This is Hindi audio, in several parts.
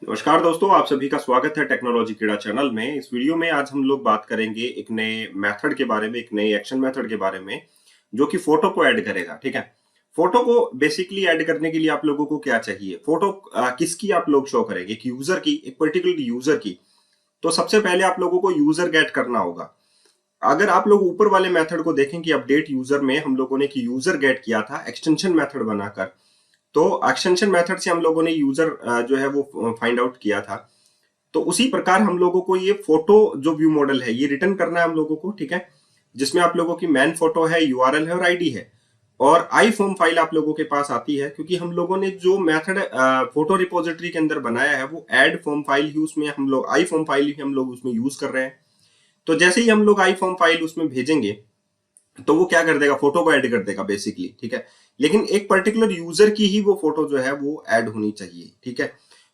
नमस्कार दोस्तों, आप सभी का स्वागत है टेक्नोलॉजी कीड़ा चैनल में। इस वीडियो में आज हम लोग बात करेंगे एक नए मेथड के बारे में, एक नए एक्शन मेथड के बारे में, जो कि फोटो को ऐड करेगा। ठीक है, फोटो को बेसिकली ऐड करने के लिए आप लोगों को क्या चाहिए? फोटो किसकी आप लोग शो करेंगे? एक यूजर की, एक पर्टिकुलर यूजर की। तो सबसे पहले आप लोगों को यूजर गेट करना होगा। अगर आप लोग ऊपर वाले मेथड को देखें कि अपडेट यूजर में हम लोगों ने कि यूजर गेट किया था एक्सटेंशन मेथड बनाकर, तो एक्सटेंशन मेथड से हम लोगों ने यूजर जो है वो फाइंड आउट किया था। तो उसी प्रकार हम लोगों को ये फोटो जो व्यू मॉडल है ये रिटर्न करना है हम लोगों को। ठीक है, जिसमें आप लोगों की मैन फोटो है, यूआरएल है और आईडी है, और आई फॉर्म फाइल आप लोगों के पास आती है, क्योंकि हम लोगों ने जो मेथड फोटो रिपोजिटरी के अंदर बनाया है वो ऐड फॉर्म फाइल ही, उसमें हम लोग आई फॉर्म फाइल ही हम लोग उसमें यूज कर रहे हैं। तो जैसे ही हम लोग आई फॉर्म फाइल उसमें भेजेंगे तो वो क्या कर देगा? फोटो को ऐड कर देगा बेसिकली। ठीक है, लेकिन एक पर्टिकुलर यूजर की ही वो फोटो जो है वो ऐड होनी चाहिए। ठीक है,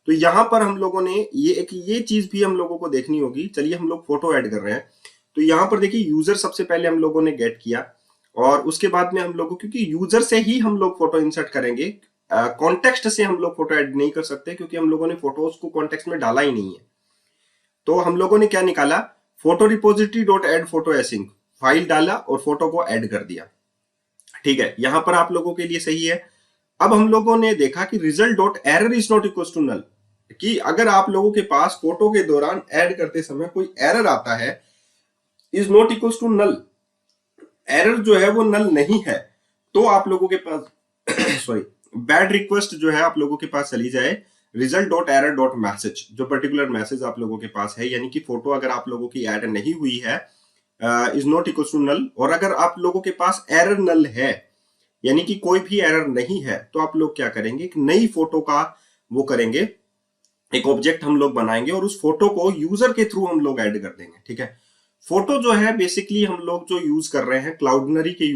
तो यहां पर हम लोगों ने ये चीज भी हम लोगों को देखनी होगी। चलिए, हम लोग फोटो ऐड कर रहे हैं, तो यहां पर देखिए यूजर सबसे पहले हम लोगों ने गेट किया, और उसके बाद में हम लोगों, क्योंकि यूजर से ही हम लोग फोटो इंसर्ट करेंगे, कॉन्टेक्स्ट से हम लोग फोटो ऐड नहीं कर सकते, क्योंकि हम लोगों ने फोटोज को कॉन्टेक्स्ट में डाला ही नहीं है। तो हम लोगों ने क्या निकाला? Photo repository dot add photo async file डाला और फोटो को ऐड कर दिया। ठीक है, यहां पर आप लोगों के लिए सही है। अब हम लोगों ने देखा कि result dot error is not equal to null, कि अगर आप लोगों के पास फोटो के दौरान ऐड करते समय कोई एरर आता है, is not equal to null, error जो है वो नल नहीं है, तो आप लोगों के पास सॉरी, बैड रिक्वेस्ट जो है आप लोगों के पास चली जाए result dot error dot message, जो पर्टिकुलर मैसेज आप लोगों के पास है, यानी कि फोटो अगर आप लोगों की ऐड नहीं हुई है, is not equal to null. और अगर आप लोगों के पास एरर नल है, यानी कि कोई भी एरर नहीं है, तो आप लोग क्या करेंगे? एक नई फोटो का वो करेंगे, एक ऑब्जेक्ट हम लोग बनाएंगे और उस फोटो को यूजर के थ्रू हम लोग ऐड कर देंगे। ठीक है, फोटो जो है बेसिकली हम लोग जो यूज कर रहे हैं क्लाउडनरी के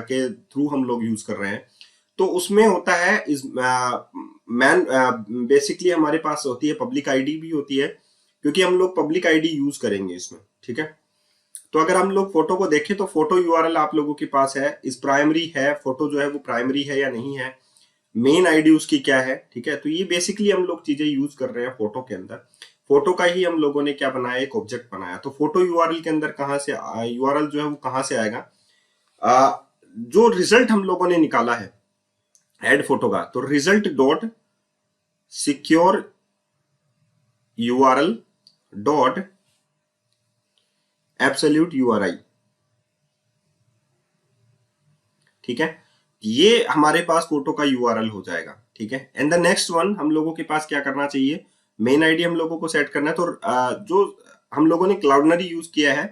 के थ्रू हम लोग यूज कर रहे हैं। तो उसमें होता है इस मैन, बेसिकली हमारे पास होती है पब्लिक आईडी भी होती है, क्योंकि हम लोग पब्लिक आईडी यूज करेंगे इसमें। ठीक है, तो अगर हम लोग फोटो को देखें तो फोटो यूआरएल आप लोगों के पास है, इस प्राइमरी है, फोटो जो है वो प्राइमरी है या नहीं है, मेन आईडी उसकी क्या है। ठीक है, तो ये बेसिकली हम लोग चीजें यूज कर रहे हैं फोटो के अंदर। फोटो का ही हम लोगों ने क्या बनाया? एक ऑब्जेक्ट बनाया। तो फोटो यूआरएल के अंदर कहां से यूआरएल जो है वो कहां से आएगा? जो रिजल्ट हम लोगों ने निकाला है एड फोटो का, तो result dot secure URL dot absolute URI. ठीक है, ये हमारे पास फोटो का यूआरएल हो जाएगा। ठीक है, एंड द नेक्स्ट वन हम लोगों के पास क्या करना चाहिए? मेन आईडी हम लोगों को सेट करना है। तो जो हम लोगों ने क्लाउडनरी यूज किया है,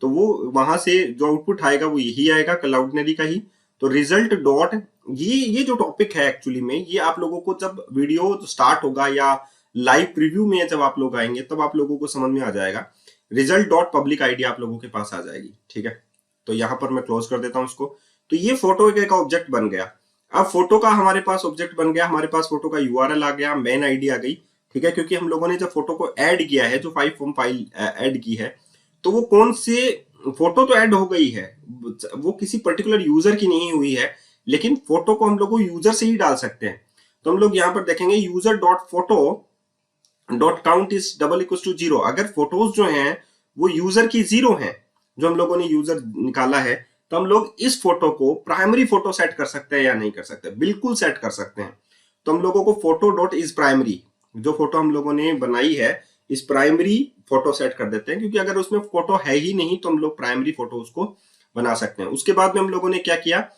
तो वो वहां से जो आउटपुट आएगा वो यही आएगा, क्लाउडनरी का ही। तो रिजल्ट डॉट, ये जो टॉपिक है एक्चुअली में, ये आप लोगों को जब वीडियो स्टार्ट होगा या लाइव प्रीव्यू में जब आप लोग आएंगे तब आप लोगों को समझ में आ जाएगा। रिजल्ट डॉट पब्लिक आईडी आप लोगों के पास आ जाएगी। ठीक है, तो यहां पर मैं क्लोज कर देता हूं इसको। तो ये फोटो का ऑब्जेक्ट बन गया। अब फोटो का हमारे पास ऑब्जेक्ट बन गया, हमारे पास फोटो का यूआरएल आ गया, मेन आईडी आ गई। ठीक है, क्योंकि हम लोगों ने जब फोटो को ऐड किया है, जो फाइल ऐड की है, तो वो कौन से फोटो तो ऐड हो गई है, वो किसी पर्टिकुलर यूजर की नहीं हुई है, लेकिन फोटो को हम लोग यूजर से ही डाल सकते हैं। तो हम लोग यहाँ पर देखेंगे user dot photo dot count is double equal to zero. अगर फोटोज जो हैं वो यूजर की जीरो हैं, जो हम लोगों ने यूजर निकाला है, तो हम लोग इस फोटो को प्राइमरी फोटो सेट कर सकते हैं या नहीं कर सकते? बिल्कुल सेट कर सकते हैं। तो हम लोगों को फोटो डॉट इज प्राइमरी, जो फोटो हम लोगों ने बनाई है, इस प्राइमरी फोटो सेट कर देते हैं, क्योंकि अगर उसमें फोटो है ही नहीं तो हम लोग प्राइमरी फोटो उसको बना सकते हैं। उसके बाद में हम लोगों ने क्या किया?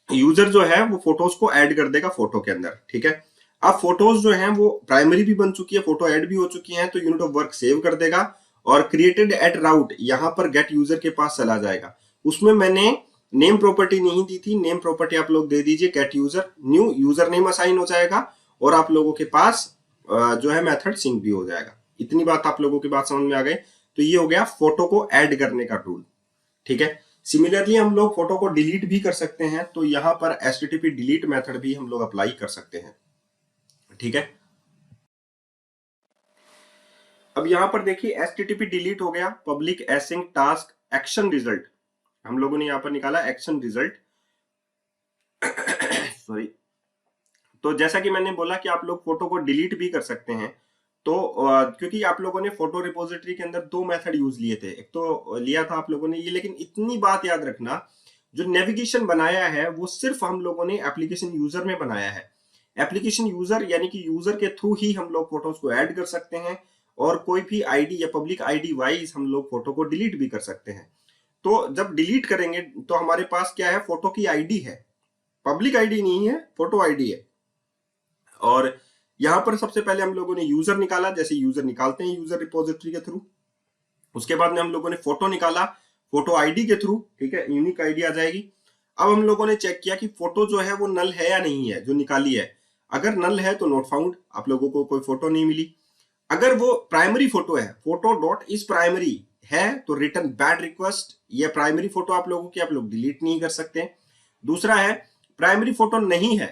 यूजर जो है वो फोटोज को ऐड कर देगा फोटो के अंदर। ठीक है, अब फोटोज जो हैं वो प्राइमरी भी बन चुकी है, फोटो ऐड भी हो चुकी हैं, तो यूनिट ऑफ वर्क सेव कर देगा और क्रिएटेड एट राउट यहां पर गेट यूजर के पास चला जाएगा। उसमें मैंने नेम प्रॉपर्टी नहीं दी थी, नेम प्रॉपर्टी आप लोग दे दीजिए gate user, new user name assign हो जाएगा और आप लोगों के पास जो है मेथड सिंक भी हो जाएगा। इतनी बात आप लोगों की बात समझ में आ गई? तो ये हो गया फोटो को ऐड करने का टूल। ठीक है, सिमिलरली हम लोग फोटो को डिलीट भी कर सकते हैं, तो यहां पर एचटीटीपी डिलीट मेथड भी हम लोग अप्लाई कर सकते हैं। ठीक है, अब यहां पर देखिए एचटीटीपी डिलीट हो गया, public async task action result हम लोगों ने यहां पर निकाला एक्शन रिजल्ट सॉरी, तो जैसा कि मैंने बोला कि आप लोग फोटो को डिलीट भी कर सकते हैं। तो क्योंकि आप लोगों ने फोटो रिपोजिटरी के अंदर दो मेथड यूज लिए थे, एक तो लिया था आप लोगों ने ये, लेकिन इतनी बात याद रखना, जो नेविगेशन बनाया है वो सिर्फ हम लोगों ने एप्लीकेशन यूजर में बनाया है। एप्लीकेशन यूजर यानी कि यूजर के थ्रू ही हम लोग फोटोज को ऐड कर सकते हैं, और कोई भी आईडी या पब्लिक आईडी वाइज हम लोग फोटो को डिलीट भी कर सकते हैं। तो जब डिलीट करेंगे तो हमारे पास क्या है, फोटो की आईडी है, पब्लिक आईडी नहीं है, फोटो आईडी है। और यहां पर सबसे पहले हम लोगों ने यूजर निकाला, जैसे यूजर निकालते हैं यूजर रिपोजिटरी के थ्रू। उसके बाद में हम लोगों ने फोटो निकाला फोटो आईडी के थ्रू, ठीक है, यूनिक आईडी आ जाएगी। अब हम लोगों ने चेक किया कि फोटो जो है वो नल है या नहीं है, जो निकाली है। अगर नल है तो नॉट फाउंड, आप लोगों को कोई फोटो नहीं मिली। अगर वो प्राइमरी फोटो है, फोटो डॉट इज प्राइमरी है, तो रिटर्न बैड रिक्वेस्ट, ये प्राइमरी फोटो आप लोगों की, आप लोग डिलीट नहीं कर सकते। दूसरा है प्राइमरी फोटो नहीं है,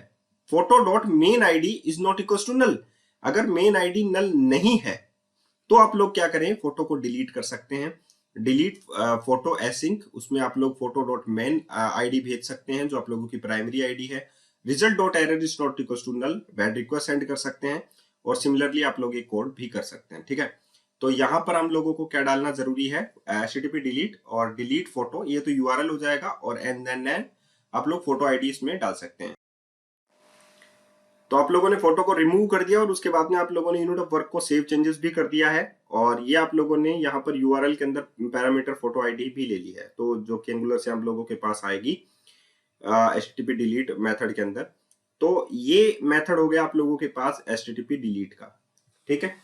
photo dot main ID is not equal to null, अगर मेन आईडी नल नहीं है तो आप लोग क्या करें, फोटो को डिलीट कर सकते हैं। डिलीट फोटो एसिंक, उसमें आप लोग फोटो डॉट मेन आईडी भेज सकते हैं जो आप लोगों की प्राइमरी आईडी है। Result dot error is not equal to null, bad request send कर सकते हैं। और सिमिलरली आप लोग एक कोड भी कर सकते हैं, ठीक है। तो यहां पर हम लोगों को क्या डालना जरूरी है, http डिलीट और डिलीट फोटो, ये तो यूआरएल हो जाएगा, और एंड देन आप लोग फोटो आईडी इसमें डाल सकते हैं। तो आप लोगों ने फोटो को रिमूव कर दिया, और उसके बाद में आप लोगों ने यूनिट ऑफ वर्क को सेव चेंजेस भी कर दिया है, और ये आप लोगों ने यहाँ पर यूआरएल के अंदर पैरामीटर फोटो आईडी भी ले ली है, तो जो कि एंगुलर से आप लोगों के पास आएगी http डिलीट मेथड के अंदर। तो ये मेथड हो गया आप लोगों के पास http डिलीट का, ठीक है।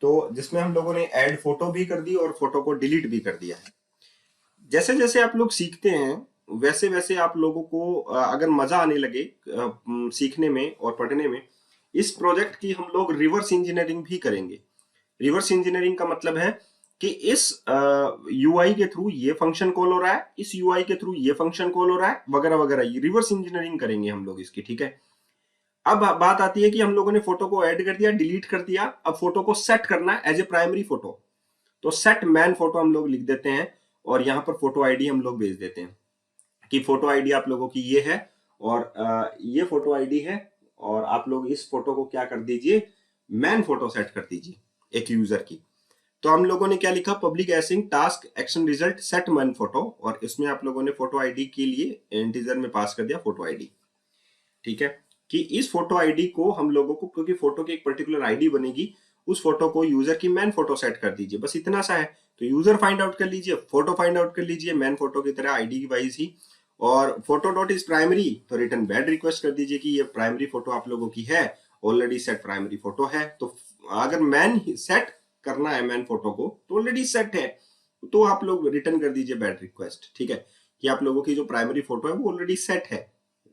तो जिसमें हम लोगों ने ऐड फोटो भी कर दी और फोटो को डिलीट भी कर दिया है। जैसे जैसे आप लोग सीखते हैं वैसे वैसे आप लोगों को अगर मजा आने लगे सीखने में और पढ़ने में, इस प्रोजेक्ट की हम लोग रिवर्स इंजीनियरिंग भी करेंगे। रिवर्स इंजीनियरिंग का मतलब है कि इस यूआई के थ्रू ये फंक्शन कॉल हो रहा है, इस यूआई के थ्रू ये फंक्शन कॉल हो रहा है, वगैरह वगैरह, ये रिवर्स इंजीनियरिंग करेंगे हम लोग इसकी, ठीक है। अब बात आती है कि हम लोगों ने फोटो को ऐड कर दिया, डिलीट कर दिया, अब फोटो को सेट करना है एज ए प्राइमरी फोटो। तो सेट मैन फोटो हम लोग लिख देते हैं, और यहाँ पर फोटो आईडी हम लोग भेज देते हैं कि फोटो आईडी आप लोगों की ये है, और ये फोटो आईडी है, और आप लोग इस फोटो को क्या कर दीजिए, मैन फोटो सेट कर दीजिए एक यूजर की। तो हम लोगों ने क्या लिखा, public async task action result set main photo, और इसमें आप लोगों ने फोटो आईडी के लिए इंटीजर में पास कर दिया फोटो आईडी, ठीक है। कि इस फोटो आईडी को हम लोगों को, क्योंकि फोटो की एक पर्टिकुलर आईडी बनेगी, उस फोटो को यूजर की मैन फोटो सेट कर दीजिए, बस इतना सा है। तो यूजर फाइंड आउट कर लीजिए, फोटो फाइंड आउट कर लीजिए मैन फोटो की तरह आईडी वाइज ही, और फोटो डॉट इज प्राइमरी, तो रिटर्न बैड रिक्वेस्ट कर दीजिए कि ये प्राइमरी फोटो आप लोगों की है, ऑलरेडी सेट प्राइमरी फोटो है। तो अगर मैन सेट करना है मैन फोटो को तो ऑलरेडी सेट है, तो आप लोग रिटर्न कर दीजिए बैड रिक्वेस्ट, ठीक है, कि आप लोगों की जो प्राइमरी फोटो है वो ऑलरेडी सेट है,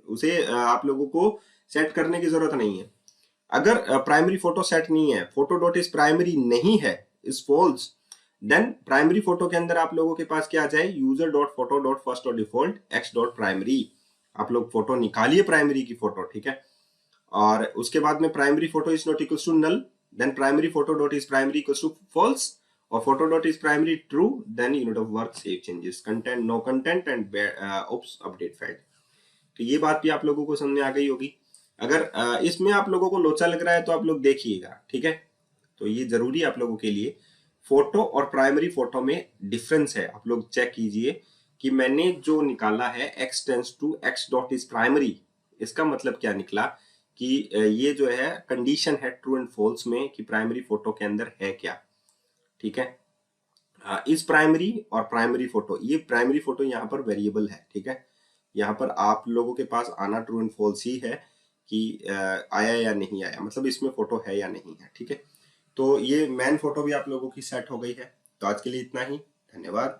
उसे आप लोगों को सेट करने की जरूरत नहीं है। अगर प्राइमरी फोटो सेट नहीं है, फोटो डॉट इज प्राइमरी नहीं है, is false, then primary photo के अंदर आप लोगों के पास क्या आ जाए, user dot photo dot first dot default x dot primary, आप लोग फोटो निकालिए प्राइमरी की फोटो, ठीक है। और उसके बाद में primary photo is not equal to null, then primary photo dot is primary equal to false, और photo dot is primary true, then unit of work save changes content no content and ops update failed. तो ये बात भी आप लोगों को समझ आ गई होगी। अगर इसमें आप लोगों को लोचा लग रहा है तो आप लोग देखिएगा, ठीक है। तो ये जरूरी आप लोगों के लिए, फोटो और प्राइमरी फोटो में डिफरेंस है, आप लोग चेक कीजिए कि मैंने जो निकाला है x tends to x dot is primary, इसका मतलब क्या निकला कि ये जो है कंडीशन है ट्रू एंड फॉल्स में कि प्राइमरी फोटो के अंदर है क्या, ठीक है। इस प्राइमरी और प्राइमरी फोटो, ये प्राइमरी फोटो यहाँ पर वेरिएबल है, ठीक है। यहाँ पर आप लोगों के पास आना ट्रू एंड फॉल्स ही है कि आया या नहीं आया, मतलब इसमें फोटो है या नहीं है, ठीक है। तो ये मैन फोटो भी आप लोगों की सेट हो गई है। तो आज के लिए इतना ही, धन्यवाद।